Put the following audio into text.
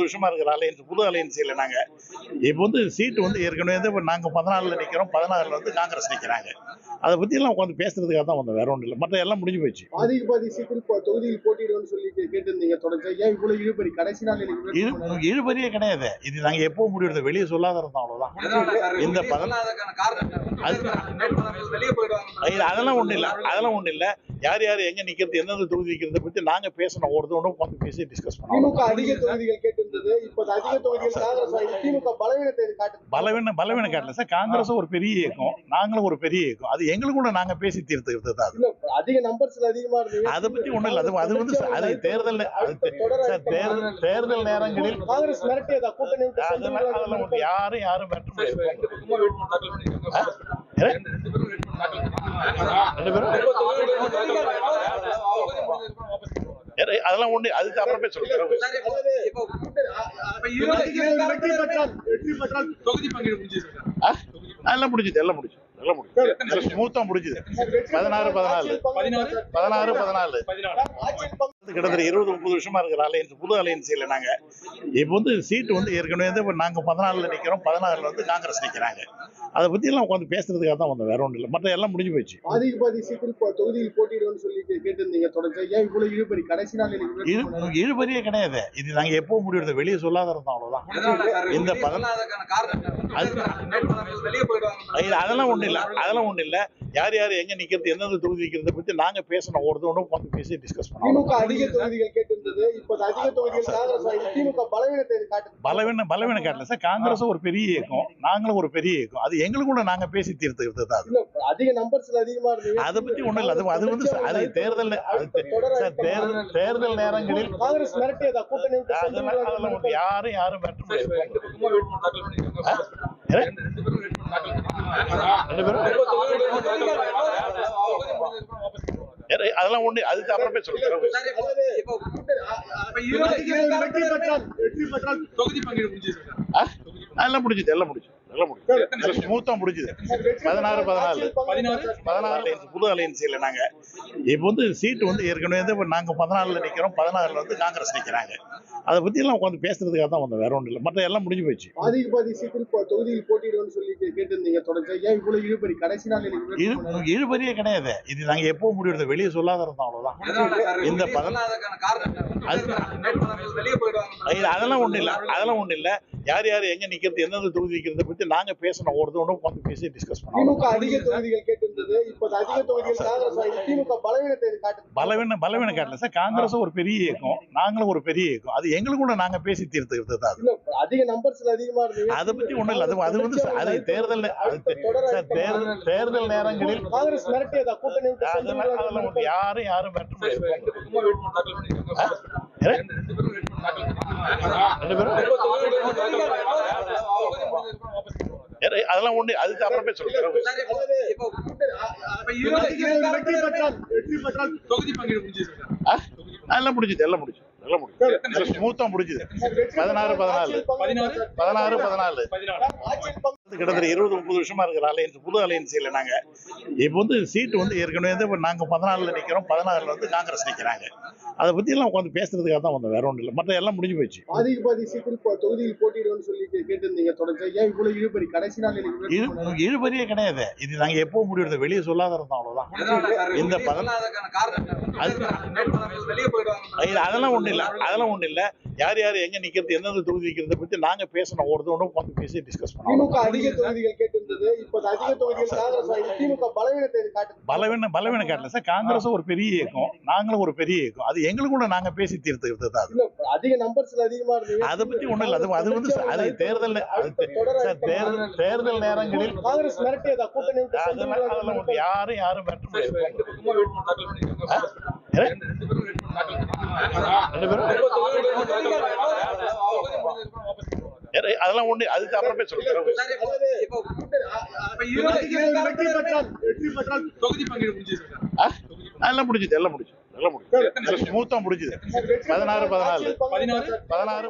வருஷமா இருக்கிற அலையன்ஸ் புது அலையன்ஸ் இல்லை. நாங்க இப்போ சீட்டு ஏற்கனவே நாங்க 14ல நிக்கிறோம், 16ல காங்கிரஸ் நிக்கிறாங்க. அதை பத்தி எல்லாம் உட்காந்து பேசுறதுக்காக தான் வந்தோம், வேற ஒன்றும் இல்லை. மற்ற எல்லாம் முடிஞ்சு போச்சு. பாதி சீட்டு தொகுதியில் போட்டியிடுவோம்னு சொல்லி கேட்டிருந்தீங்க தொடர்ச்சி. ஏன் இவ்வளவு இழுபறி கடைசி நாள்? இழுபறியே கிடையாது. இது நாங்க எப்போ முடிவு வெளியே சொல்லாத இருந்தோம், அவ்வளவுதான். இந்த அதெல்லாம் ஒண்ணு இல்ல, அதெல்லாம் ஒண்ணு இல்ல. யார் யார் எங்க நிக்கிறது, எந்தெந்த தொகுதி நிக்கிறத பத்தி நாங்க பேசணும், ஒருத்தவங்க உட்காந்து பேசி டிஸ்கஸ் பண்ணோம். திமுக அதிக தொகுதிகள் கேட்டிருந்தது, இப்ப அதிக தொகுதிகள் காங்கிரஸ். திமுக பலவீனத்தை காட்டுது. பலவீனம் காட்டல சார். காங்கிரஸ் ஒரு பெரிய இயக்கம், நாங்களும் ஒரு பெரிய இயக்கம். அது எங்களுக்குள்ள நாங்க பேசி தீர்த்துக்கிறது தான். அதிக நம்பர்ஸ்ல அதிகமா இருக்கு. அதை பத்தி ஒண்ணும் இல்ல. அது அது தேர்தல் நேரங்களில் காங்கிரஸ் மிரட்டியதா கூட்டணி? அதெல்லாம் யாரும் மிரட்ட முடியாது. அதெல்லாம் ஒண்ணு, அதுக்கு அப்புறமே சொல்றேன். எல்லாம் முடிஞ்சது, எல்லாம் முடிஞ்சது, எல்லாம் முடிஞ்சது. ஸ்மூத்தா முடிஞ்சது. 16 14 கிட்டத்தட்ட 20-30 வருஷமா இருக்கிற அலையன்ஸ் புது அலையன்ஸ் இல்லை. நாங்க இப்போ சீட்டு ஏற்கனவே நாங்க 14ல நிக்கிறோம், 16ல காங்கிரஸ் நிக்கிறாங்க. அதை பத்தி எல்லாம் உட்காந்து பேசுறதுக்காக தான் வந்தோம், வேற ஒன்றும் இல்லை. மற்ற எல்லாம் முடிஞ்சு போச்சு. பாதி சீட்டு தொகுதியில் போட்டியிடுவோம்னு சொல்லி கேட்டிருந்தீங்க தொடர்ச்சி. ஏன் இவ்வளவு இழுபறி கடைசி நாள்? இழுபறியே கிடையாது. இது நாங்க எப்போ முடிவு வெளியே சொல்லாத இருந்தோம், அவ்வளவுதான். இந்த அதெல்லாம் ஒண்ணு இல்ல, அதெல்லாம் ஒண்ணு இல்ல. யார் யார் எங்க நிக்கிறது, எந்தெந்த தொகுதி நிக்கிறத பத்தி நாங்க பேசணும், ஒருத்தவங்க உட்காந்து பேசி டிஸ்கஸ் பண்ணோம். திமுக அதிக தொகுதிகள் கேட்டிருந்தது, இப்ப அதிக தொகுதிகள் காங்கிரஸ். திமுக பலவீனத்தை காட்டுது. பலவீனம் காட்டல சார். காங்கிரஸ் ஒரு பெரிய இயக்கம், நாங்களும் ஒரு பெரிய இயக்கம். அது எங்களுக்குள்ள நாங்க பேசி தீர்த்துக்கிறது தான். அதிக நம்பர்ஸ்ல அதிகமா இருக்கு. அதை பத்தி ஒண்ணும் இல்ல. அது தேர்தல் நேரங்களில் காங்கிரஸ் மிரட்டியதா கூட்டணி? அதெல்லாம் யாரும் மிரட்ட முடியாது. அதெல்லாம் ஒண்ணு, அதுக்கு அப்புறமே சொல்றேன். எல்லாம் முடிஞ்சது, எல்லாம் முடிஞ்சது, எல்லாம் முடிஞ்சது. ஸ்மூத்தா முடிஞ்சது. 16 14 புது அலையன்ஸ் இல்லை. நாங்க இப்போ சீட்டு ஏற்கனவே நாங்க 14ல நிக்கிறோம், 16ல காங்கிரஸ் நிக்கிறாங்க. அதை பத்தி எல்லாம் உட்காந்து பேசுறதுக்காக தான் வந்தோம், வேற ஒன்றும் இல்லை. மற்ற எல்லாம் முடிஞ்சு போச்சு. பாதி சீட்டு தொகுதியில் போட்டியிடுவோம்னு சொல்லி கேட்டிருந்தீங்க தொடர்ச்சி. ஏன் இவ்வளவு இழுபறி கடைசி நாள்? இழுபறியே கிடையாது. இது நாங்க எப்போ முடிவு வெளியே சொல்லாத இருந்தோம், அவ்வளவுதான். இந்த அதெல்லாம் ஒண்ணு இல்ல, அதெல்லாம் ஒண்ணு இல்ல. யார் யார் எங்க நிக்கிறது, எந்தெந்த தொகுதி நிக்கிறத பத்தி நாங்க பேசணும், ஒருத்தவங்க உட்காந்து பேசி டிஸ்கஸ் பண்ணோம். திமுக அதிக தொகுதிகள் கேட்டிருந்தது, இப்ப அதிக தொகுதிகள் காங்கிரஸ். திமுக பலவீனத்தை காட்டுது. பலவீனம் காட்டல சார். காங்கிரஸ் ஒரு பெரிய இயக்கம், நாங்களும் ஒரு பெரிய இயக்கம். அது எங்களுக்குள்ள நாங்க பேசி தீர்த்துக்கிறது தான். அதிக நம்பர்ஸ்ல அதிகமா இருக்கு. அதை பத்தி ஒண்ணும் இல்ல. அது தேர்தல் நேரங்களில் காங்கிரஸ் மிரட்டியதா கூட்டணி? அதெல்லாம் யாரும் மிரட்ட முடியாது. அதெல்லாம் ஒண்ணு, அதுக்கு அப்புறமே சொல்றேன். எல்லாம் முடிஞ்சது, எல்லாம் முடிஞ்சது, எல்லாம் முடிஞ்சது. ஸ்மூத்தா முடிஞ்சது. 16 14 கிட்டத்தட்ட 20-30 வருஷமா இருக்கிற அலையன்ஸ் புது அலையன்ஸ் இல்லை. நாங்க இப்போ சீட்டு ஏற்கனவே நாங்க 14ல நிக்கிறோம், 16ல காங்கிரஸ் நிக்கிறாங்க. அதை பத்தி எல்லாம் உட்காந்து பேசுறதுக்காக தான் வந்தோம், வேற ஒன்றும் இல்லை. மற்ற எல்லாம் முடிஞ்சு போச்சு. பாதி சீட்டு தொகுதியில் போட்டியிடுவோம்னு சொல்லி கேட்டிருந்தீங்க தொடர்ச்சி. ஏன் இவ்வளவு இழுபறி கடைசி நாள்? இழுபறியே கிடையாது. இது நாங்க எப்போ முடிவு வெளியே சொல்லாத இருந்தோம், அவ்வளவுதான். இந்த அதெல்லாம் ஒண்ணு இல்ல, அதெல்லாம் ஒண்ணு இல்ல. யார் யார் எங்க நிக்கிறது, எந்தெந்த தொகுதி நிக்கிறத பத்தி நாங்க பேசணும், ஒருத்தவங்க உட்காந்து பேசி டிஸ்கஸ் பண்ணோம். திமுக அதிக தொகுதிகள் கேட்டிருந்தது, இப்ப அதிக தொகுதிகள் காங்கிரஸ். திமுக பலவீனத்தை காட்டுது. பலவீனம் காட்டல சார். காங்கிரஸ் ஒரு பெரிய இயக்கம், நாங்களும் ஒரு பெரிய இயக்கம். அது எங்களுக்குள்ள நாங்க பேசி தீர்த்துக்கிறது தான். அதிக நம்பர்ஸ்ல அதிகமா இருக்கு. அதை பத்தி ஒண்ணும் இல்ல. அது தேர்தல் நேரங்களில் காங்கிரஸ் மிரட்டியதா கூட்டணி? அதெல்லாம் யாரும் மிரட்ட முடியாது. அதெல்லாம் ஒண்ணு, அதுக்கு அப்புறமே சொல்றேன். எல்லாம் முடிஞ்சது, எல்லாம் முடிஞ்சது, எல்லாம் முடிஞ்சது. ஸ்மூத்தா முடிஞ்சது. 16 14